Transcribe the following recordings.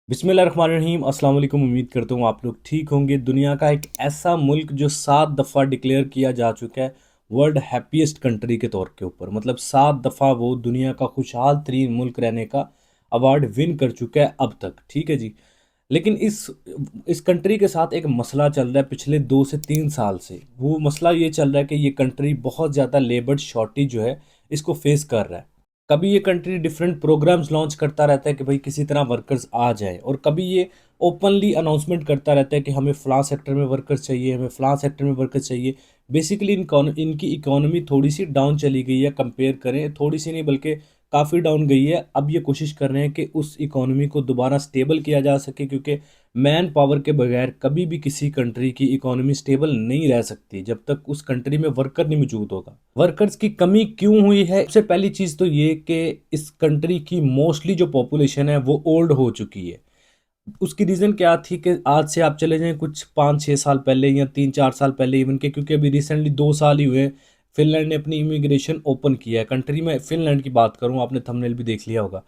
बिस्मिल्लाहिर्रहमानिर्रहीम अस्सलाम वालेकुम। उम्मीद करता हूँ आप लोग ठीक होंगे। दुनिया का एक ऐसा मुल्क जो 7 दफ़ा डिक्लेयर किया जा चुका है वर्ल्ड हैप्पीएस्ट कंट्री के तौर के ऊपर, मतलब 7 दफ़ा वो दुनिया का खुशहाल तरीन मुल्क रहने का अवार्ड विन कर चुका है अब तक। ठीक है जी। लेकिन इस कंट्री के साथ एक मसला चल रहा है पिछले 2 से 3 साल से। वो मसला ये चल रहा है कि ये कंट्री बहुत ज़्यादा लेबर शॉर्टेज जो है इसको फेस कर रहा है। कभी ये कंट्री डिफरेंट प्रोग्राम्स लॉन्च करता रहता है कि भाई किसी तरह वर्कर्स आ जाए, और कभी ये ओपनली अनाउंसमेंट करता रहता है कि हमें फ़लाँ सेक्टर में वर्कर्स चाहिए, हमें फ़लाँ सेक्टर में वर्कर्स चाहिए। बेसिकली इनकी इकोनॉमी थोड़ी सी डाउन चली गई है, कंपेयर करें थोड़ी सी नहीं बल्कि काफ़ी डाउन गई है। अब ये कोशिश कर रहे हैं कि उस इकोनॉमी को दोबारा स्टेबल किया जा सके, क्योंकि मैन पावर के बगैर कभी भी किसी कंट्री की इकोनॉमी स्टेबल नहीं रह सकती जब तक उस कंट्री में वर्कर नहीं मौजूद होगा। वर्कर्स की कमी क्यों हुई है? सबसे पहली चीज़ तो ये कि इस कंट्री की मोस्टली जो पॉपुलेशन है वो ओल्ड हो चुकी है। उसकी रीज़न क्या थी कि आज से आप चले जाएं कुछ 5-6 साल पहले या 3-4 साल पहले इवन के, क्योंकि अभी रिसेंटली 2 साल ही हुए फिनलैंड ने अपनी इमिग्रेशन ओपन किया है। कंट्री में फिनलैंड की बात करूं, आपने थंबनेल भी देख लिया होगा।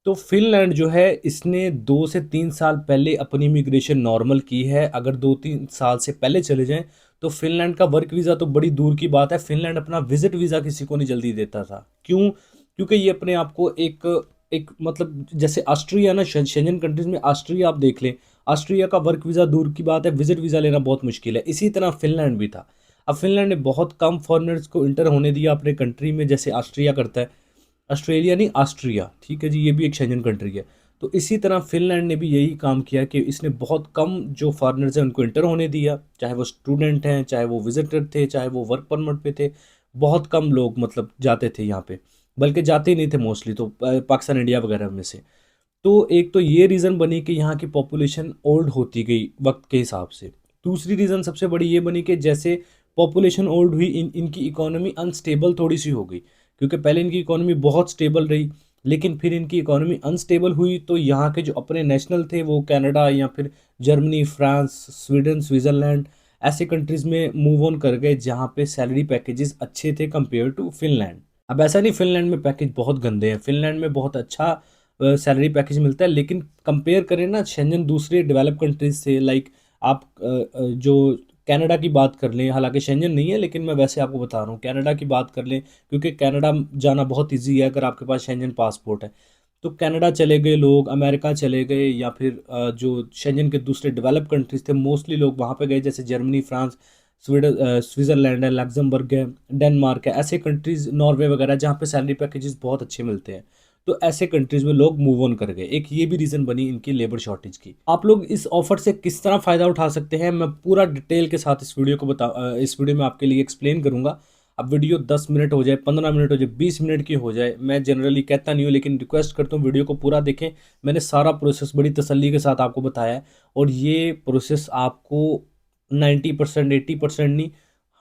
तो फिनलैंड जो है इसने 2 से 3 साल पहले अपनी इमिग्रेशन नॉर्मल की है। अगर 2-3 साल से पहले चले जाएं तो फिनलैंड का वर्क वीज़ा तो बड़ी दूर की बात है, फिनलैंड अपना विजिट वीज़ा किसी को नहीं जल्दी देता था। क्यों? क्योंकि ये अपने आप को एक एक मतलब जैसे ऑस्ट्रिया ना, शेंजन कंट्रीज में ऑस्ट्रिया आप देख लें, ऑस्ट्रिया का वर्क वीज़ा दूर की बात है, विजिट वीज़ा लेना बहुत मुश्किल है। इसी तरह फिनलैंड भी था। अब फिनलैंड ने बहुत कम फॉरेनर्स को इंटर होने दिया अपने कंट्री में, जैसे ऑस्ट्रिया करता है। ऑस्ट्रेलिया नहीं, ऑस्ट्रिया, ठीक है जी, ये भी एक शेंजन कंट्री है। तो इसी तरह फिनलैंड ने भी यही काम किया कि इसने बहुत कम जो फॉरेनर्स हैं उनको इंटर होने दिया, चाहे वो स्टूडेंट हैं, चाहे वो विजिटर थे, चाहे वो वर्क परमिट पे थे। बहुत कम लोग मतलब जाते थे यहाँ पे, बल्कि जाते ही नहीं थे मोस्टली तो पाकिस्तान इंडिया वगैरह में से। तो एक तो ये रीज़न बनी कि यहाँ की पॉपुलेशन ओल्ड होती गई वक्त के हिसाब से। दूसरी रीज़न सबसे बड़ी ये बनी कि जैसे पॉपुलेशन ओल्ड हुई, इनकी इकोनॉमी अनस्टेबल थोड़ी सी हो गई। क्योंकि पहले इनकी इकोनॉमी बहुत स्टेबल रही, लेकिन फिर इनकी इकोनॉमी अनस्टेबल हुई तो यहाँ के जो अपने नेशनल थे वो कनाडा या फिर जर्मनी, फ्रांस, स्वीडन, स्विट्ज़रलैंड ऐसे कंट्रीज़ में मूव ऑन कर गए जहाँ पे सैलरी पैकेजेस अच्छे थे कंपेयर टू फिनलैंड। अब ऐसा नहीं फिनलैंड में पैकेज बहुत गंदे हैं, फिनलैंड में बहुत अच्छा सैलरी पैकेज मिलता है। लेकिन कंपेयर करें ना शेंजन दूसरे डेवलप कंट्रीज से, लाइक आप जो कनाडा की बात कर लें, हालांकि शेंजन नहीं है लेकिन मैं वैसे आपको बता रहा हूँ, कनाडा की बात कर लें, क्योंकि कनाडा जाना बहुत इजी है अगर आपके पास शेंजन पासपोर्ट है। तो कनाडा चले गए लोग, अमेरिका चले गए, या फिर जो शेंजन के दूसरे डेवलप कंट्रीज थे मोस्टली लोग वहाँ पे गए, जैसे जर्मनी, फ्रांस, स्विट्ज़रलैंड है, लग्जमबर्ग है, डेनमार्क है, ऐसे कंट्रीज़, नॉर्वे वगैरह जहाँ पे सैलरी पैकेजेस बहुत अच्छे मिलते हैं। तो ऐसे कंट्रीज में लोग मूव ऑन कर गए। एक ये भी रीज़न बनी इनकी लेबर शॉर्टेज की। आप लोग इस ऑफर से किस तरह फ़ायदा उठा सकते हैं मैं पूरा डिटेल के साथ इस वीडियो में आपके लिए एक्सप्लेन करूंगा। अब वीडियो 10 मिनट हो जाए, 15 मिनट हो जाए, 20 मिनट की हो जाए, मैं जनरली कहता नहीं हूँ, लेकिन रिक्वेस्ट करता हूँ वीडियो को पूरा देखें। मैंने सारा प्रोसेस बड़ी तसल्ली के साथ आपको बताया है, और ये प्रोसेस आपको 90%, 80% नहीं,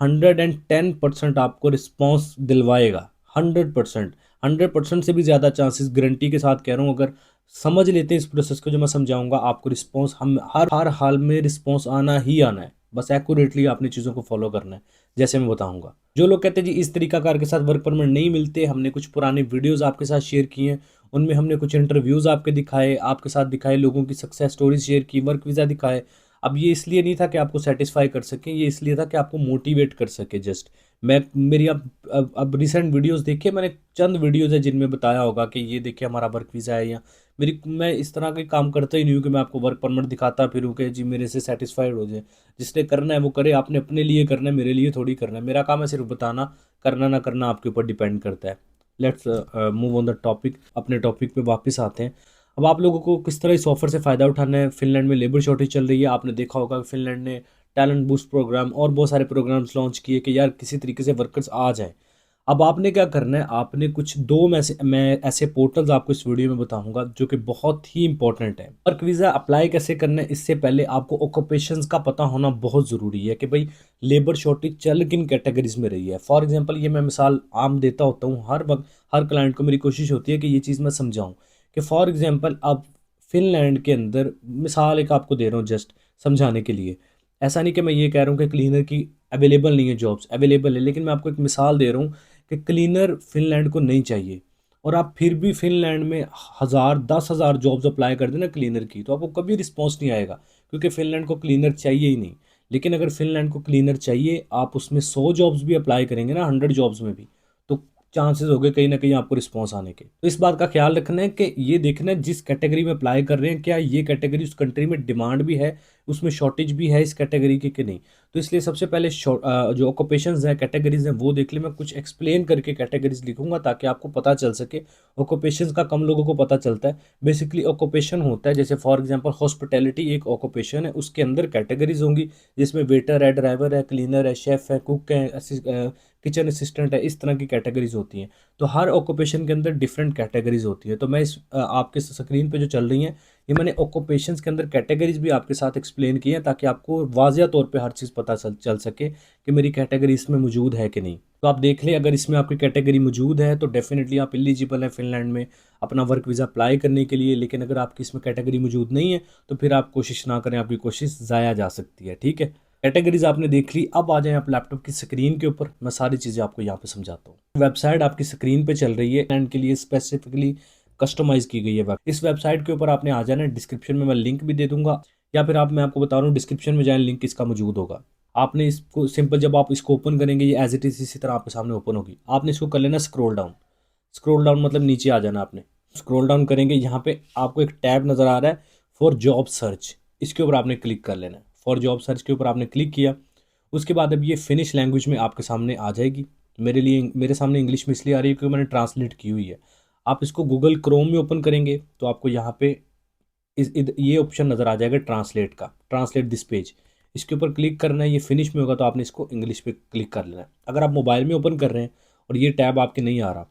110% आपको रिस्पॉन्स दिलवाएगा। 100%, 100% से भी ज़्यादा चांसेस गारंटी के साथ कह रहा हूँ। अगर समझ लेते हैं इस प्रोसेस को जो मैं समझाऊंगा, आपको रिस्पॉन्स हम हर हाल में रिस्पॉन्स आना ही आना है। बस एक्यूरेटली आपने चीज़ों को फॉलो करना है जैसे मैं बताऊंगा। जो लोग कहते हैं जी इस तरीकाकार के साथ वर्क परमिट नहीं मिलते, हमने कुछ पुराने वीडियोस आपके साथ शेयर किए हैं, उनमें हमने कुछ इंटरव्यूज़ आपके दिखाए, आपके साथ दिखाए, लोगों की सक्सेस स्टोरीज शेयर की, वर्क वीज़ा दिखाए। अब ये इसलिए नहीं था कि आपको सेटिस्फाई कर सकें, ये इसलिए था कि आपको मोटिवेट कर सके। जस्ट मैं मेरी अब रिसेंट वीडियोस देखिए, मैंने चंद वीडियोस है जिनमें बताया होगा कि ये देखिए हमारा वर्क वीज़ा है, या मेरी मैं इस तरह के काम करता ही नहीं हूँ कि मैं आपको वर्क परमिट दिखाता फिरूँ कि जी मेरे से सेटिस्फाइड हो जाए। जिसने करना है वो करे, आपने अपने लिए करना है, मेरे लिए थोड़ी करना है। मेरा काम है सिर्फ बताना, करना ना करना आपके ऊपर डिपेंड करता है। Let's move on the topic, अपने टॉपिक पे वापस आते हैं। अब आप लोगों को किस तरह इस ऑफर से फ़ायदा उठाना है। फिनलैंड में लेबर शॉर्टेज चल रही है, आपने देखा होगा कि फिनलैंड ने टैलेंट बूस्ट प्रोग्राम और बहुत सारे प्रोग्राम्स लॉन्च किए कि यार किसी तरीके से वर्कर्स आ जाएं। अब आपने क्या करना है, आपने कुछ दो में से मैं ऐसे पोर्टल्स आपको इस वीडियो में बताऊंगा जो कि बहुत ही इंपॉर्टेंट है। वर्क वीज़ा अप्लाई कैसे करना है, इससे पहले आपको ऑक्यूपेशंस का पता होना बहुत ज़रूरी है कि भाई लेबर शॉर्टेज चल किन कैटेगरीज में रही है। फॉर एग्जांपल ये मैं मिसाल आम देता होता हूँ हर वक्त, हर क्लाइंट को मेरी कोशिश होती है कि ये चीज़ मैं समझाऊँ कि फॉर एग्जांपल अब फिनलैंड के अंदर, मिसाल एक आपको दे रहा हूँ जस्ट समझाने के लिए। ऐसा नहीं कि मैं ये कह रहा हूँ कि क्लीनर की अवेलेबल नहीं है, जॉब्स अवेलेबल है, लेकिन मैं आपको एक मिसाल दे रहा हूँ कि क्लीनर फिनलैंड को नहीं चाहिए। और आप फिर भी फिनलैंड में 10,000 जॉब्स अप्लाई कर देना क्लीनर की, तो आपको कभी रिस्पॉन्स नहीं आएगा, क्योंकि फिनलैंड को क्लीनर चाहिए ही नहीं। लेकिन अगर फिनलैंड को क्लीनर चाहिए, आप उसमें 100 जॉब्स भी अप्लाई करेंगे ना, 100 जॉब्स में भी, तो चांसेस हो गए कहीं ना कहीं आपको रिस्पॉन्स आने के। तो इस बात का ख्याल रखना है कि ये देखना है जिस कैटेगरी में अप्लाई कर रहे हैं, क्या ये कैटेगरी उस कंट्री में डिमांड भी है, उसमें शॉर्टेज भी है इस कैटेगरी की कि नहीं। तो इसलिए सबसे पहले जो ऑक्यूपेशंस हैं, कैटेगरीज हैं, वो देख ले। मैं कुछ एक्सप्लेन करके कैटेगरीज लिखूंगा ताकि आपको पता चल सके। ऑक्यूपेशंस का कम लोगों को पता चलता है। बेसिकली ऑक्यूपेशन होता है, जैसे फॉर एग्जांपल हॉस्पिटैलिटी एक ऑक्यूपेशन है, उसके अंदर कैटेगरीज होंगी, जिसमें वेटर है, ड्राइवर है, क्लीनर है, शेफ है, कुक है, किचन असिस्टेंट है, इस तरह की कैटेगरीज होती हैं। तो हर ऑक्यूपेशन के अंदर डिफरेंट कैटेगरीज होती है। तो मैं आपके स्क्रीन पे जो चल रही हैं, ये मैंने ऑक्यूपेशंस के अंदर कैटेगरीज भी आपके साथ एक्सप्लेन की हैं, ताकि आपको वाजिया तौर पे हर चीज़ पता चल सके कि मेरी कैटेगरी इसमें मौजूद है कि नहीं। तो आप देख लें, अगर इसमें आपकी कैटेगरी मौजूद है तो डेफिनेटली आप एलिजिबल हैं फिनलैंड में अपना वर्क वीज़ा अप्लाई करने के लिए। लेकिन अगर आपकी इसमें कैटेगरी मौजूद नहीं है तो फिर आप कोशिश ना करें, आपकी कोशिश ज़ाया जा सकती है। ठीक है, कैटेगरीज आपने देख ली। अब आ जाएं आप लैपटॉप की स्क्रीन के ऊपर, मैं सारी चीज़ें आपको यहाँ पे समझाता हूँ। वेबसाइट आपकी स्क्रीन पे चल रही है, फिनलैंड के लिए स्पेसिफिकली कस्टमाइज की गई है वेब। इस वेबसाइट के ऊपर आपने आ जाना है, डिस्क्रिप्शन में मैं लिंक भी दे दूंगा, या फिर मैं आपको बता रहा हूँ डिस्क्रिप्शन में जाए, लिंक इसका मौजूद होगा। आपने इसको सिंपल, जब आप इसको ओपन करेंगे, ये एज इट इज इसी तरह आपके सामने ओपन होगी। आपने इसको कर लेना स्क्रॉल डाउन। स्क्रॉल डाउन मतलब नीचे आ जाना आपने। स्क्रॉल डाउन करेंगे, यहाँ पे आपको एक टैब नज़र आ रहा है फॉर जॉब सर्च, इसके ऊपर आपने क्लिक कर लेना है। फॉर जॉब सर्च के ऊपर आपने क्लिक किया, उसके बाद अब ये फिनिश लैंग्वेज में आपके सामने आ जाएगी। मेरे सामने इंग्लिश में इसलिए आ रही है क्योंकि मैंने ट्रांसलेट की हुई है। आप इसको गूगल क्रोम में ओपन करेंगे तो आपको यहाँ पे ये ऑप्शन नज़र आ जाएगा ट्रांसलेट का, ट्रांसलेट दिस पेज। इसके ऊपर क्लिक करना है, ये फिनिश में होगा तो आपने इसको इंग्लिश पे क्लिक कर लेना है। अगर आप मोबाइल में ओपन कर रहे हैं और ये टैब आपके नहीं आ रहा,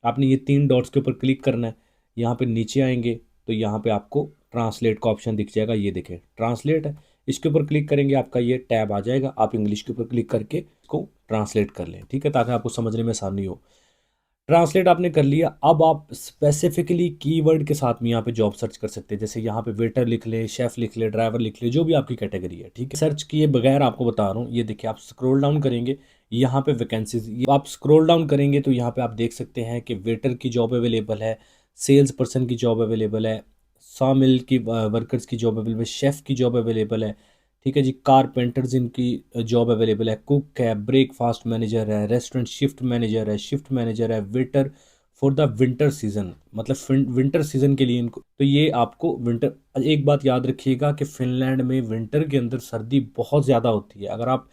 आपने ये 3 डॉट्स के ऊपर क्लिक करना है। यहाँ पे नीचे आएंगे तो यहाँ पे आपको ट्रांसलेट का ऑप्शन दिख जाएगा, ये देखें ट्रांसलेट है। इसके ऊपर क्लिक करेंगे, आपका ये टैब आ जाएगा, आप इंग्लिश के ऊपर क्लिक करके इसको ट्रांसलेट कर लें। ठीक है, ताकि आपको समझने में आसानी हो। ट्रांसलेट आपने कर लिया, अब आप स्पेसिफिकली कीवर्ड के साथ में यहाँ पे जॉब सर्च कर सकते हैं। जैसे यहाँ पे वेटर लिख ले, शेफ लिख ले, ड्राइवर लिख ले, जो भी आपकी कैटेगरी है। ठीक है, सर्च किए बगैर आपको बता रहा हूँ, ये देखिए आप स्क्रॉल डाउन करेंगे, यहाँ पे वैकेंसीज, आप स्क्रॉल डाउन करेंगे तो यहाँ पे आप देख सकते हैं कि वेटर की जॉब अवेलेबल है, सेल्स पर्सन की जॉब अवेलेबल है, सॉ मिल की वर्कर्स की जॉब अवेलेबल है, शेफ़ की जॉब अवेलेबल है। ठीक है जी, कारपेंटर्स इनकी जॉब अवेलेबल है, कुक है, ब्रेकफास्ट मैनेजर है, रेस्टोरेंट शिफ्ट मैनेजर है, शिफ्ट मैनेजर है, waiter for the winter season, मतलब विंटर सीजन के लिए इनको। तो ये आपको विंटर, एक बात याद रखिएगा कि फिनलैंड में विंटर के अंदर सर्दी बहुत ज़्यादा होती है। अगर आप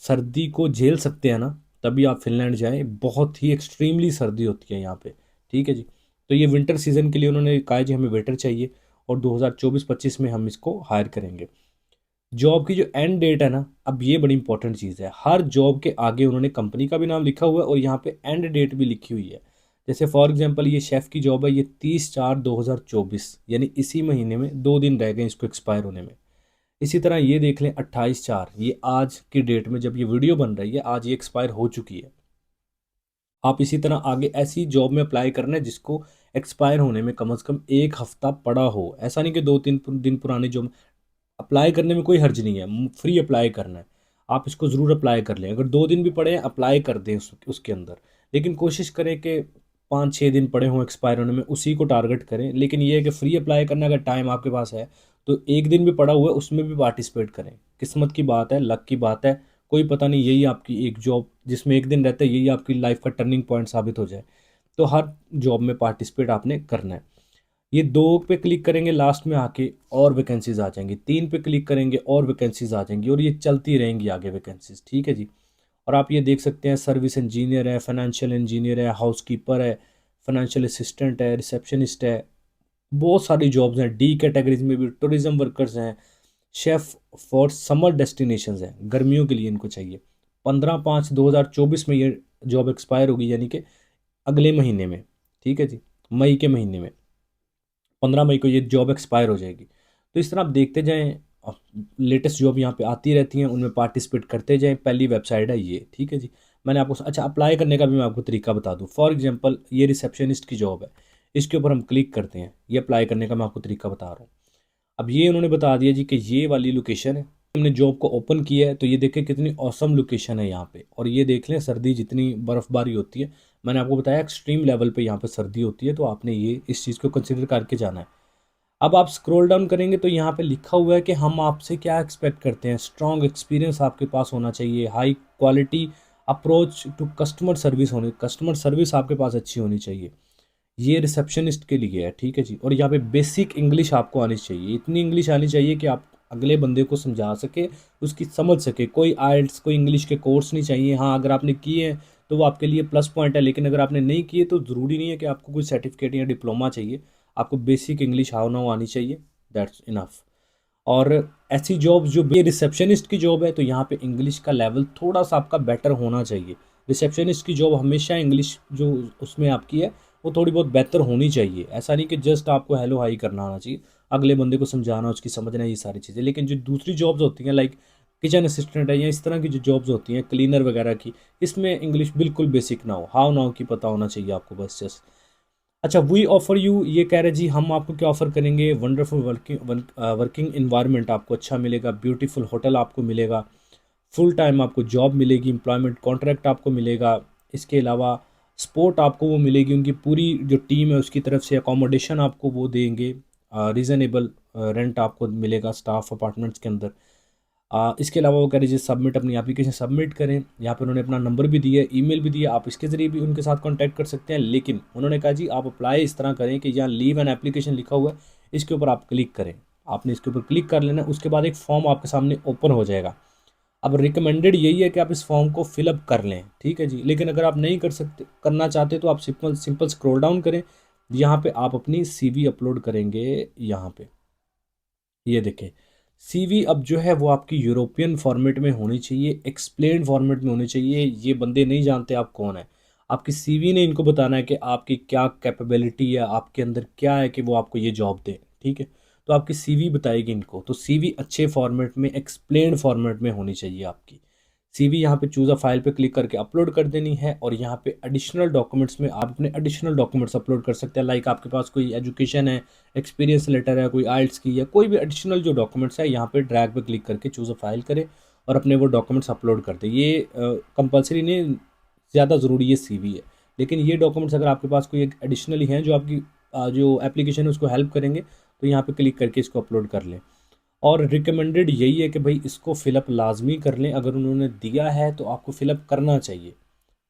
सर्दी को झेल सकते हैं ना, तभी आप फिनलैंड जाएं, बहुत ही एक्सट्रीमली सर्दी होती है यहाँ पे। ठीक है जी, तो ये विंटर सीजन के लिए उन्होंने कहा है जी हमें वेटर चाहिए, और 2024-25 में हम इसको हायर करेंगे। जॉब की जो एंड डेट है ना, अब ये बड़ी इंपॉर्टेंट चीज़ है, हर जॉब के आगे उन्होंने कंपनी का भी नाम लिखा हुआ है और यहाँ पे एंड डेट भी लिखी हुई है। जैसे फॉर एग्जांपल ये शेफ़ की जॉब है, ये 30/4/2024, यानी इसी महीने में 2 दिन रह गए इसको एक्सपायर होने में। इसी तरह ये देख लें 28/4, ये आज की डेट में जब ये वीडियो बन रही है, आज ये एक्सपायर हो चुकी है। आप इसी तरह आगे ऐसी जॉब में अप्लाई करना है जिसको एक्सपायर होने में कम से कम 1 हफ्ता पड़ा हो। ऐसा नहीं कि 2-3 दिन पुरानी जॉब। अप्लाई करने में कोई हर्ज नहीं है, फ्री अप्लाई करना है। आप इसको ज़रूर अप्लाई कर लें, अगर 2 दिन भी पड़े हैं अप्लाई कर दें उसके अंदर। लेकिन कोशिश करें कि 5-6 दिन पड़े हों एक्सपायर होने में, उसी को टारगेट करें। लेकिन ये है कि फ्री अप्लाई करना, अगर टाइम आपके पास है तो 1 दिन भी पड़ा हुआ है उसमें भी पार्टिसिपेट करें। किस्मत की बात है, लक की बात है, कोई पता नहीं, यही आपकी एक जॉब जिसमें 1 दिन रहता है, यही आपकी लाइफ का टर्निंग पॉइंट साबित हो जाए। तो हर जॉब में पार्टिसिपेट आपने करना है। ये 2 पे क्लिक करेंगे लास्ट में आके और वैकेंसीज आ जाएंगी, 3 पे क्लिक करेंगे और वैकेंसीज आ जाएंगी, और ये चलती रहेंगी आगे वैकेंसीज। ठीक है जी, और आप ये देख सकते हैं सर्विस इंजीनियर है, फाइनेंशियल इंजीनियर है, हाउसकीपर है, फाइनेंशियल असिस्टेंट है, रिसेप्शनिस्ट है, बहुत सारी जॉब्स हैं। डी कैटेगरीज में भी टूरिज्म वर्कर्स हैं, शेफ़ फॉर समर डेस्टिनेशंस हैं, गर्मियों के लिए इनको चाहिए। 15/5/2024 में ये जॉब एक्सपायर होगी, यानी कि अगले महीने में। ठीक है जी, मई के महीने में 15 मई को ये जॉब एक्सपायर हो जाएगी। तो इस तरह आप देखते जाएं, लेटेस्ट जॉब यहाँ पे आती रहती हैं, उनमें पार्टिसिपेट करते जाएं। पहली वेबसाइट है ये। ठीक है जी, मैंने आपको अच्छा अप्लाई करने का भी मैं आपको तरीका बता दूं। फॉर एग्जांपल ये रिसेप्शनिस्ट की जॉब है, इसके ऊपर हम क्लिक करते हैं, ये अप्लाई करने का मैं आपको तरीका बता रहा हूँ। अब ये उन्होंने बता दिया जी कि ये वाली लोकेशन है। हमने जॉब को ओपन किया है तो ये देखें कितनी औसम लोकेशन है यहाँ पे, और ये देख लें सर्दी जितनी बर्फ़बारी होती है, मैंने आपको बताया एक्सट्रीम लेवल पे यहाँ पे सर्दी होती है, तो आपने ये इस चीज़ को कंसिडर करके जाना है। अब आप स्क्रॉल डाउन करेंगे तो यहाँ पे लिखा हुआ है कि हम आपसे क्या एक्सपेक्ट करते हैं। स्ट्रॉन्ग एक्सपीरियंस आपके पास होना चाहिए, high quality approach to customer service आपके पास अच्छी होनी चाहिए। ये रिसेप्शनिस्ट के लिए है, ठीक है जी। और यहाँ पे बेसिक इंग्लिश आपको आनी चाहिए, इतनी इंग्लिश आनी चाहिए कि आप अगले बंदे को समझा सके, उसकी समझ सके। कोई आइल्स कोई इंग्लिश के कोर्स नहीं चाहिए। हाँ, अगर आपने किए हैं तो वो आपके लिए प्लस पॉइंट है, लेकिन अगर आपने नहीं किए तो ज़रूरी नहीं है कि आपको कोई सर्टिफिकेट या डिप्लोमा चाहिए। आपको बेसिक इंग्लिश हाउ नाउ आनी चाहिए, दैट्स इनफ। और ऐसी जॉब जो ये रिसेप्शनिस्ट की जॉब है, तो यहाँ पे इंग्लिश का लेवल थोड़ा सा आपका बेटर होना चाहिए। रिसेप्शनिस्ट की जॉब हमेशा इंग्लिश जो उसमें आपकी है वो थोड़ी बहुत बेहतर होनी चाहिए। ऐसा नहीं कि जस्ट आपको हेलो हाई करना आना चाहिए, अगले बंदे को समझाना, उसकी समझना, ये सारी चीज़ें। लेकिन जो दूसरी जॉब्स होती हैं लाइक किचन असिस्टेंट है या इस तरह की जो जॉब्स होती हैं क्लीनर वगैरह की, इसमें इंग्लिश बिल्कुल बेसिक ना हो, हाउ नाउ की पता होना चाहिए आपको बस जस्ट। अच्छा, वी ऑफर यू, ये कह रहे जी हम आपको क्या ऑफर करेंगे। वंडरफुल वर्किंग इन्वायरमेंट आपको अच्छा मिलेगा, ब्यूटीफुल होटल आपको मिलेगा, फुल टाइम आपको जॉब मिलेगी, एम्प्लॉयमेंट कॉन्ट्रैक्ट आपको मिलेगा। इसके अलावा सपोर्ट आपको वो मिलेगी, उनकी पूरी जो टीम है उसकी तरफ से अकोमोडेशन आपको वो देंगे, रीज़नेबल रेंट आपको मिलेगा स्टाफ अपार्टमेंट्स के अंदर। इसके अलावा वो कह रहे सबमिट, अपनी एप्लीकेशन सबमिट करें। यहाँ पे उन्होंने अपना नंबर भी दिया है, ईमेल भी दिया, आप इसके ज़रिए भी उनके साथ कांटेक्ट कर सकते हैं। लेकिन उन्होंने कहा जी आप अप्लाई इस तरह करें कि यहाँ लीव एन एप्लीकेशन लिखा हुआ है, इसके ऊपर आप क्लिक करें। आपने इसके ऊपर क्लिक कर लेना, उसके बाद एक फॉर्म आपके सामने ओपन हो जाएगा। अब रिकमेंडेड यही है कि आप इस फॉर्म को फिलअप कर लें, ठीक है जी। लेकिन अगर आप नहीं करना चाहते तो आप सिंपल सिंपल स्क्रॉल डाउन करें। यहाँ पे आप अपनी सीवी अपलोड करेंगे। यहाँ पे ये देखें, सीवी अब जो है वो आपकी यूरोपियन फॉर्मेट में होनी चाहिए, एक्सप्लेन फॉर्मेट में होनी चाहिए। ये बंदे नहीं जानते आप कौन है, आपकी सीवी ने इनको बताना है कि आपकी क्या कैपेबिलिटी है, आपके अंदर क्या है कि वो आपको ये जॉब दें, ठीक है। तो आपकी सीवी बताएगी इनको। तो सीवी अच्छे फॉर्मेट में, एक्सप्लेन फॉर्मेट में होनी चाहिए आपकी सीवी। यहाँ पे चूज़ अ फाइल पे क्लिक करके अपलोड कर देनी है। और यहाँ पे एडिशनल डॉक्यूमेंट्स में आप अपने एडिशनल डॉक्यूमेंट्स अपलोड कर सकते हैं। लाइक आपके पास कोई एजुकेशन है, एक्सपीरियंस लेटर है, कोई आइल्स की, या कोई भी एडिशनल जो डॉक्यूमेंट्स है, यहाँ पे ड्रैग पे क्लिक करके चूज़ अ फाइल करें और अपने वो डॉक्यूमेंट्स अपलोड कर दें। ये कंपलसरी नहीं, ज़्यादा ज़रूरी ये सीवी है। लेकिन ये डॉक्यूमेंट्स अगर आपके पास कोई एडिशनली हैं जो आपकी जो एप्लीकेशन है उसको हेल्प करेंगे, तो यहाँ पे क्लिक करके इसको अपलोड कर लें। और रिकमेंडेड यही है कि भाई इसको फिलअप लाजमी कर लें, अगर उन्होंने दिया है तो आपको फिलअप करना चाहिए,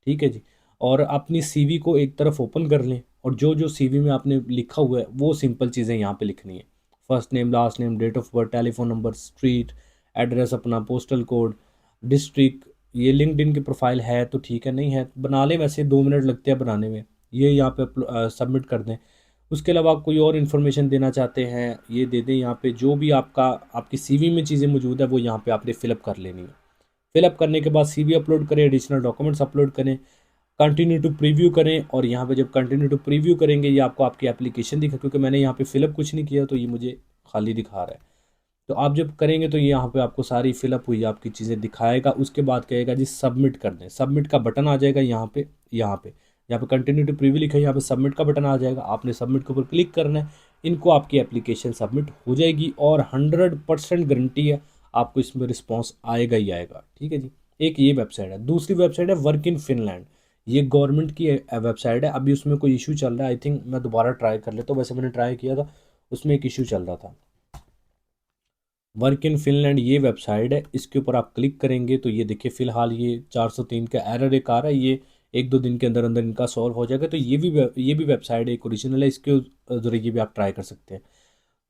ठीक है जी। और अपनी सीवी को एक तरफ ओपन कर लें, और जो जो सीवी में आपने लिखा हुआ है वो सिंपल चीज़ें यहाँ पे लिखनी है। First name, last name, date of birth, telephone number, street address, अपना पोस्टल कोड, डिस्ट्रिक्ट। ये लिंक्डइन की प्रोफाइल है तो ठीक है, नहीं है बना लें, वैसे 2 मिनट लगते हैं बनाने में। ये यहाँ पे सबमिट कर दें। उसके अलावा आप कोई और इन्फॉर्मेशन देना चाहते हैं ये दे दें। यहाँ पे जो भी आपकी सीवी में चीज़ें मौजूद है वो यहाँ पे आपने फिलअप कर लेनी है। फिलअप करने के बाद सीवी अपलोड करें, एडिशनल डॉक्यूमेंट्स अपलोड करें, कंटिन्यू टू प्रीव्यू करें। और यहाँ पे जब कंटिन्यू टू प्रीव्यू करेंगे ये आपको आपकी एप्लीकेशन दिखा, क्योंकि मैंने यहाँ पे फिलअप कुछ नहीं किया तो ये मुझे खाली दिखा रहा है। तो आप जब करेंगे तो ये यहाँ पे आपको सारी फिलअप हुई आपकी चीज़ें दिखाएगा। उसके बाद कहेगा जी सबमिट कर दें, सबमिट का बटन आ जाएगा यहाँ पे कंटिन्यू टू प्रीव्यू लिखा है, यहाँ पे सबमिट का बटन आ जाएगा। आपने सबमिट के ऊपर क्लिक करना है, इनको आपकी एप्लीकेशन सबमिट हो जाएगी। और 100% गारंटी है आपको इसमें रिस्पॉन्स आएगा ही आएगा, ठीक है जी। एक ये वेबसाइट है। दूसरी वेबसाइट है वर्क इन फिनलैंड। ये गवर्नमेंट की वेबसाइट है। अभी उसमें कोई इशू चल रहा है, आई थिंक मैं दोबारा ट्राई कर लेता हूँ। वैसे मैंने ट्राई किया था, उसमें एक इशू चल रहा था। वर्क इन फिनलैंड ये वेबसाइट है, इसके ऊपर आप क्लिक करेंगे तो ये देखिए फ़िलहाल ये 403 का एरर एक आ रहा है। ये 1-2 दिन के अंदर अंदर इनका सॉल्व हो जाएगा। तो ये भी वेबसाइट एक ओरिजिनल है, इसके ज़रिए भी आप ट्राई कर सकते हैं।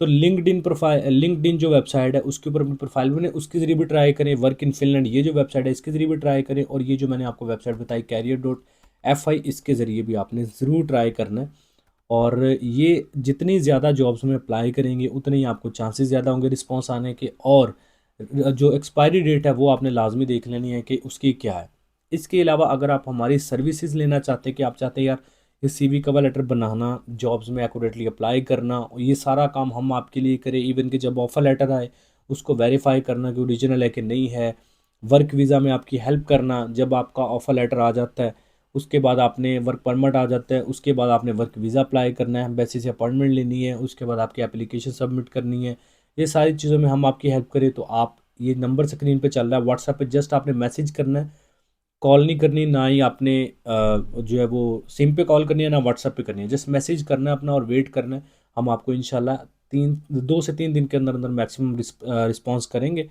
तो लिंक्डइन जो वेबसाइट है उसके ऊपर अपनी प्रोफाइल बने, उसके ज़रिए भी ट्राई करें। वर्क इन फिनलैंड ये जो वेबसाइट है इसके ज़रिए भी ट्राई करें। और ये जो मैंने आपको वेबसाइट बताई career.fi, इसके ज़रिए भी आपने ज़रूर ट्राई करना है। और ये जितनी ज़्यादा जॉब्स में अप्लाई करेंगे उतने ही आपको चांसेस ज़्यादा होंगे रिस्पॉन्स आने के। और जो एक्सपायरी डेट है वो आपने लाजमी देख लेनी है कि उसकी क्या है। इसके अलावा अगर आप हमारी सर्विसेज लेना चाहते हैं, कि आप चाहते हैं यार ये सीवी कवर लेटर बनाना, जॉब्स में एक्यूरेटली अप्लाई करना, और ये सारा काम हम आपके लिए करें, इवन कि जब ऑफ़र लेटर आए उसको वेरीफाई करना कि ओरिजिनल है कि नहीं है, वर्क वीज़ा में आपकी हेल्प करना, जब आपका ऑफ़र लेटर आ जाता है उसके बाद आपने वर्क परमिट आ जाता है, उसके बाद आपने वर्क वीज़ा अप्लाई करना है, एम्बेसी से अपॉइंटमेंट लेनी है, उसके बाद आपकी एप्लीकेशन सबमिट करनी है। ये सारी चीज़ों में हम आपकी हेल्प करें। तो आप, ये नंबर स्क्रीन पे चल रहा है, व्हाट्सएप पे जस्ट आपने मैसेज करना है कॉल नहीं करनी, ना ही आपने जो है वो सिम पे कॉल करनी है, ना व्हाट्सएप पे करनी है। जस्ट मैसेज करना है अपना और वेट करना है। हम आपको इंशाल्लाह 2 से 3 दिन के अंदर अंदर मैक्सिमम रिस्पॉन्स करेंगे।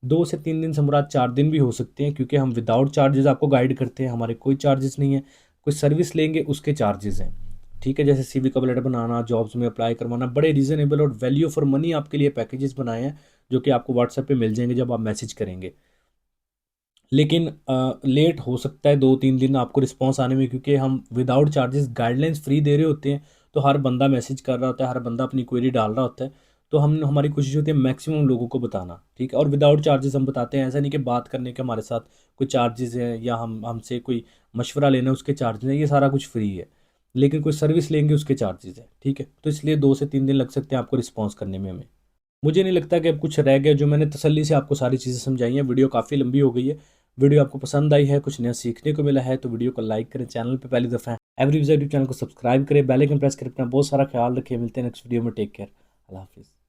2 से 3 दिन से मुराद 4 दिन भी हो सकते हैं, क्योंकि हम विदाउट चार्जेस आपको गाइड करते हैं, हमारे कोई चार्जेस नहीं है। कोई सर्विस लेंगे उसके चार्जेस हैं, ठीक है। जैसे सीवी कवर लेटर बनाना, जॉब्स में अप्लाई करवाना, बड़े रीज़नेबल और वैल्यू फॉर मनी आपके लिए पैकेजेस बनाए हैं, जो कि आपको व्हाट्सएप पे मिल जाएंगे जब आप मैसेज करेंगे। लेकिन लेट हो सकता है 2-3 दिन आपको रिस्पॉन्स आने में, क्योंकि हम विदाउट चार्जेस गाइडलाइंस फ्री दे रहे होते हैं। तो हर बंदा मैसेज कर रहा होता है, हर बंदा अपनी क्वेरी डाल रहा होता है। तो हम हमारी कोशिश होती है मैक्सिमम लोगों को बताना, ठीक है। और विदाउट चार्जेस हम बताते हैं, ऐसा नहीं कि बात करने के हमारे साथ कोई चार्जेस है या हम हमसे कोई मशवरा लेना उसके चार्जेस हैं। ये सारा कुछ फ्री है, लेकिन कोई सर्विस लेंगे उसके चार्जेस है, ठीक है। तो इसलिए 2 से 3 दिन लग सकते हैं आपको रिस्पॉन्स करने में हमें। मुझे नहीं लगता कि अब कुछ रह गया, जो मैंने तसल्ली से आपको सारी चीज़ें समझाई हैं। वीडियो काफ़ी लंबी हो गई है। वीडियो आपको पसंद आई है, कुछ नया सीखने को मिला है, तो वीडियो को लाइक करें। चैनल पे पहली दफ़ा है एवरी विज़िट यूट्यूब चैनल को सब्सक्राइब करें, बेल आइकन प्रेस करें। अपना बहुत सारा ख्याल रखें। मिलते हैं नेक्स्ट वीडियो में। Take care. अल्लाह हाफिज़।